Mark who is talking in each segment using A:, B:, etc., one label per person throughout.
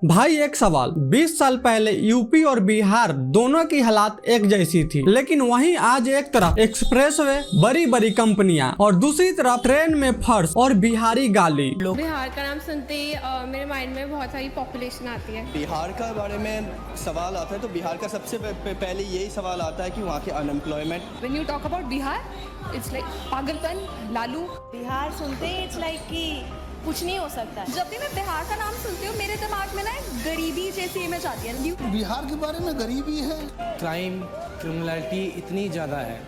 A: भाई एक सवाल, 20 साल पहले यूपी और बिहार दोनों की हालात एक जैसी थी, लेकिन वहीं आज एक तरफ एक्सप्रेसवे, बड़ी बड़ी कंपनियां और दूसरी तरफ ट्रेन में फर्श और बिहारी गाली।
B: बिहार का नाम सुनते ही मेरे माइंड में बहुत सारी पॉपुलेशन आती है।
C: बिहार का बारे में सवाल आता है तो बिहार का सबसे पहले यही सवाल आता है कि वहाँ के unemployment.
B: When you talk about Bihar it's like पागलपन, लालू।
D: बिहार सुनते ही इट्स लाइक कि कुछ नहीं हो सकता।
B: जब भी मैं बिहार का नाम सुनती हूँ मेरे दिमाग में ना एक गरीबी जैसी इमेज आती है।
E: बिहार के बारे में गरीबी है,
F: क्राइम क्रिमिनलिटी इतनी ज़्यादा है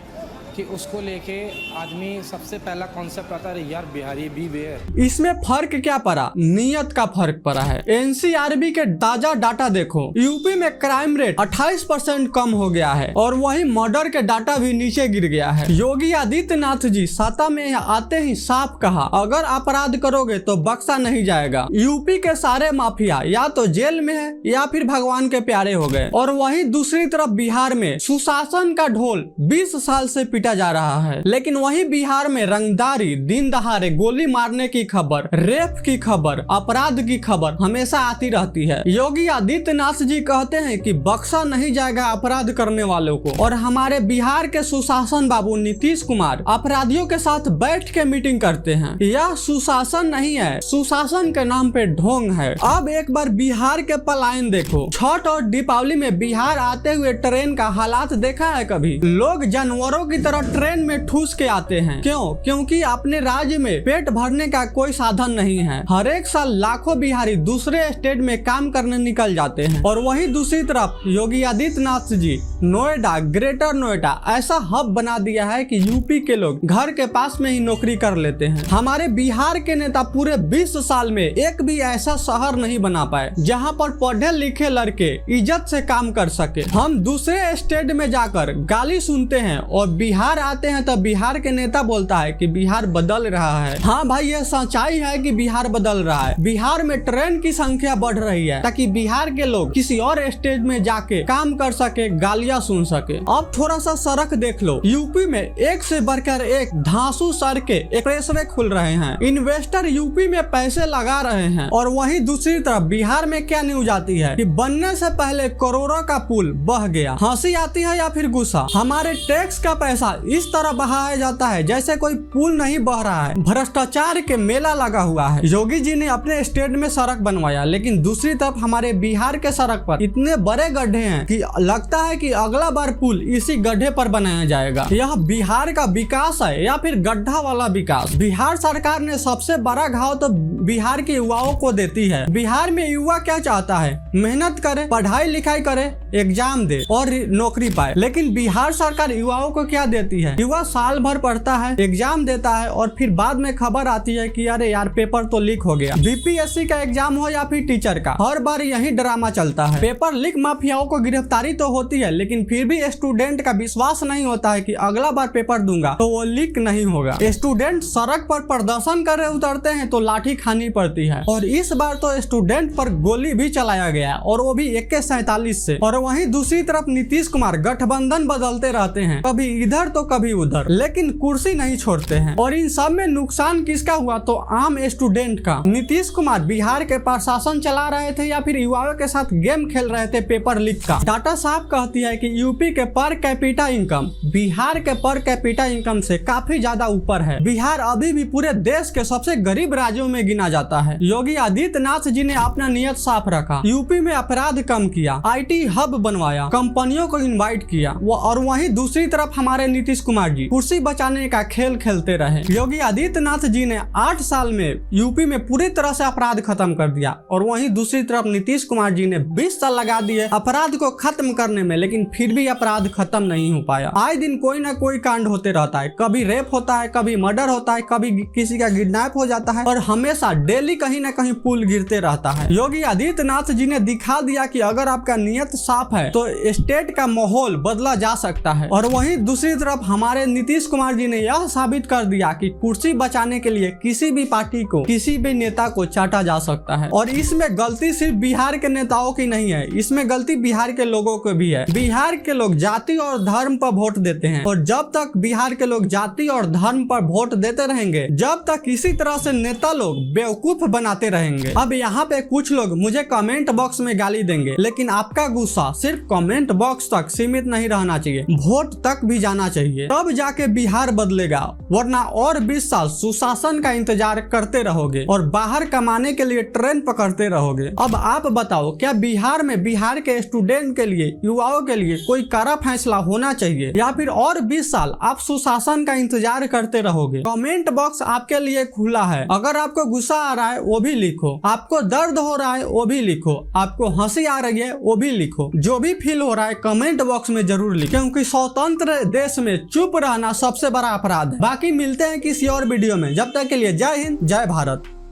F: कि उसको लेके आदमी सबसे पहला कॉन्सेप्ट आता है यार बिहारी बी वेयर।
A: इसमें फर्क क्या पड़ा? नियत का फर्क पड़ा है। एनसीआरबी के ताजा डाटा देखो, यूपी में क्राइम रेट 28% कम हो गया है और वहीं मर्डर के डाटा भी नीचे गिर गया है। योगी आदित्यनाथ जी सत्ता में आते ही साफ कहा, अगर अपराध करोगे तो बख्शा नहीं जाएगा। यूपी के सारे माफिया या तो जेल में है या फिर भगवान के प्यारे हो गए। और वहीं दूसरी तरफ बिहार में सुशासन का ढोल 20 साल से जा रहा है, लेकिन वही बिहार में रंगदारी, दिन दहाड़े गोली मारने की खबर, रेप की खबर, अपराध की खबर हमेशा आती रहती है। योगी आदित्यनाथ जी कहते हैं कि बख्शा नहीं जाएगा अपराध करने वालों को, और हमारे बिहार के सुशासन बाबू नीतीश कुमार अपराधियों के साथ बैठ के मीटिंग करते हैं। यह सुशासन नहीं है, सुशासन के नाम पे ढोंग है। अब एक बार बिहार के पलायन देखो, छठ और दीपावली में बिहार आते हुए ट्रेन का हालात देखा है कभी? लोग जानवरों की तरह ट्रेन में ठूस के आते हैं। क्यों? क्योंकि अपने राज्य में पेट भरने का कोई साधन नहीं है। हर एक साल लाखों बिहारी दूसरे स्टेट में काम करने निकल जाते हैं। और वहीं दूसरी तरफ योगी आदित्यनाथ जी नोएडा, ग्रेटर नोएडा ऐसा हब बना दिया है कि यूपी के लोग घर के पास में ही नौकरी कर लेते हैं। हमारे बिहार के नेता पूरे 20 साल में एक भी ऐसा शहर नहीं बना पाए जहाँ पर पढ़े लिखे लड़के इज्जत से काम कर सके। हम दूसरे स्टेट में जाकर गाली सुनते हैं और बिहार आते हैं तब बिहार के नेता बोलता है कि बिहार बदल रहा है। हाँ भाई, यह सच्चाई है कि बिहार बदल रहा है। बिहार में ट्रेन की संख्या बढ़ रही है ताकि बिहार के लोग किसी और स्टेट में जाके काम कर सके, गालियां सुन सके। अब थोड़ा सा सड़क देख लो, यूपी में एक से बढ़कर एक धांसू सड़कें, एक्सप्रेसवे खुल रहे हैं। इन्वेस्टर यूपी में पैसे लगा रहे हैं। और वहीं दूसरी तरफ बिहार में क्या न्यूज आती है कि बनने से पहले करोड़ों का पुल बह गया। हंसी आती है या फिर गुस्सा? हमारे टैक्स का पैसा इस तरह बहाया जाता है जैसे कोई पुल नहीं बह रहा है। भ्रष्टाचार के मेला लगा हुआ है। योगी जी ने अपने स्टेट में सड़क बनवाया, लेकिन दूसरी तरफ हमारे बिहार के सड़क पर इतने बड़े गड्ढे हैं कि लगता है कि अगला बार पुल इसी गड्ढे पर बनाया जाएगा। यह बिहार का विकास है या फिर गड्ढा वाला विकास? बिहार सरकार ने सबसे बड़ा घाव तो बिहार के युवाओं को देती है। बिहार में युवा क्या चाहता है? मेहनत करे, पढ़ाई लिखाई करे, एग्जाम दे और नौकरी पाए। लेकिन बिहार सरकार युवाओं को क्या देती है? युवा साल भर पढ़ता है, एग्जाम देता है और फिर बाद में खबर आती है कि अरे यार पेपर तो लीक हो गया। बीपीएससी का एग्जाम हो या फिर टीचर का, हर बार यही ड्रामा चलता है। पेपर लीक माफियाओं को गिरफ्तारी तो होती है, लेकिन फिर भी स्टूडेंट का विश्वास नहीं होता है कि अगला बार पेपर दूंगा तो वो लीक नहीं होगा। स्टूडेंट सड़क पर प्रदर्शन कर उतरते हैं तो लाठी खानी पड़ती है। और इस बार तो स्टूडेंट पर गोली भी चलाया गया और वो भी AK-47 से। और वहीं दूसरी तरफ नीतीश कुमार गठबंधन बदलते रहते हैं, कभी इधर तो कभी उधर, लेकिन कुर्सी नहीं छोड़ते हैं। और इन सब में नुकसान किसका हुआ? तो आम स्टूडेंट का। नीतीश कुमार बिहार के प्रशासन चला रहे थे या फिर युवाओं के साथ गेम खेल रहे थे पेपर लीक का? डाटा साफ कहती है कि यूपी के पर कैपिटा इनकम बिहार के पर कैपिटा इनकम से काफी ज्यादा ऊपर है। बिहार अभी भी पूरे देश के सबसे गरीब राज्यों में गिना जाता है। योगी आदित्यनाथ जी ने अपना नियत साफ रखा, यूपी में अपराध कम किया, IT हब बनवाया, कंपनियों को इन्वाइट किया। और वहीं दूसरी तरफ हमारे नीतीश कुमार जी कुर्सी बचाने का खेल खेलते रहे। योगी आदित्यनाथ जी ने 8 साल में यूपी में पूरी तरह से अपराध खत्म कर दिया। और वहीं दूसरी तरफ नीतीश कुमार जी ने 20 साल लगा दिए अपराध को खत्म करने में, लेकिन फिर भी अपराध खत्म नहीं हो पाया। आए दिन कोई ना कोई कांड होते रहता है, कभी रेप होता है, कभी मर्डर होता है, कभी किसी का किडनैप हो जाता है और हमेशा डेली कहीं ना कहीं पुल गिरते रहता है। योगी आदित्यनाथ जी ने दिखा दिया कि अगर आपका नियत साफ है तो स्टेट का माहौल बदला जा सकता है। और वहीं दूसरी तरफ हमारे नीतीश कुमार जी ने यह साबित कर दिया कि कुर्सी बचाने के लिए किसी भी पार्टी को, किसी भी नेता को चाटा जा सकता है। और इसमें गलती सिर्फ बिहार के नेताओं की नहीं है, इसमें गलती बिहार के लोगों को भी है। बिहार के लोग जाति और धर्म पर वोट देते हैं और जब तक बिहार के लोग जाति और धर्म पर वोट देते रहेंगे, जब तक इसी तरह से नेता लोग बेवकूफ बनाते रहेंगे। अब यहाँ पे कुछ लोग मुझे कमेंट बॉक्स में गाली देंगे, लेकिन आपका गुस्सा सिर्फ कमेंट बॉक्स तक सीमित नहीं रहना चाहिए, वोट तक भी जाना चाहिए, तब जाके बिहार बदलेगा। वरना और 20 साल सुशासन का इंतजार करते रहोगे और बाहर कमाने के लिए ट्रेन पकड़ते रहोगे। अब आप बताओ, क्या बिहार में बिहार के स्टूडेंट के लिए, युवाओं के लिए कोई कड़ा फैसला होना चाहिए, या फिर और 20 साल आप सुशासन का इंतजार करते रहोगे? कमेंट बॉक्स आपके लिए खुला है। अगर आपको गुस्सा आ रहा है वो भी लिखो, आपको दर्द हो रहा है वो भी लिखो, आपको हंसी आ रही है वो भी लिखो, जो भी फील हो रहा है कमेंट बॉक्स में जरूर लिखो, क्योंकि स्वतंत्र देश में चुप रहना सबसे बड़ा अपराध है। बाकी मिलते हैं किसी और वीडियो में, जब तक के लिए जय हिंद, जय भारत।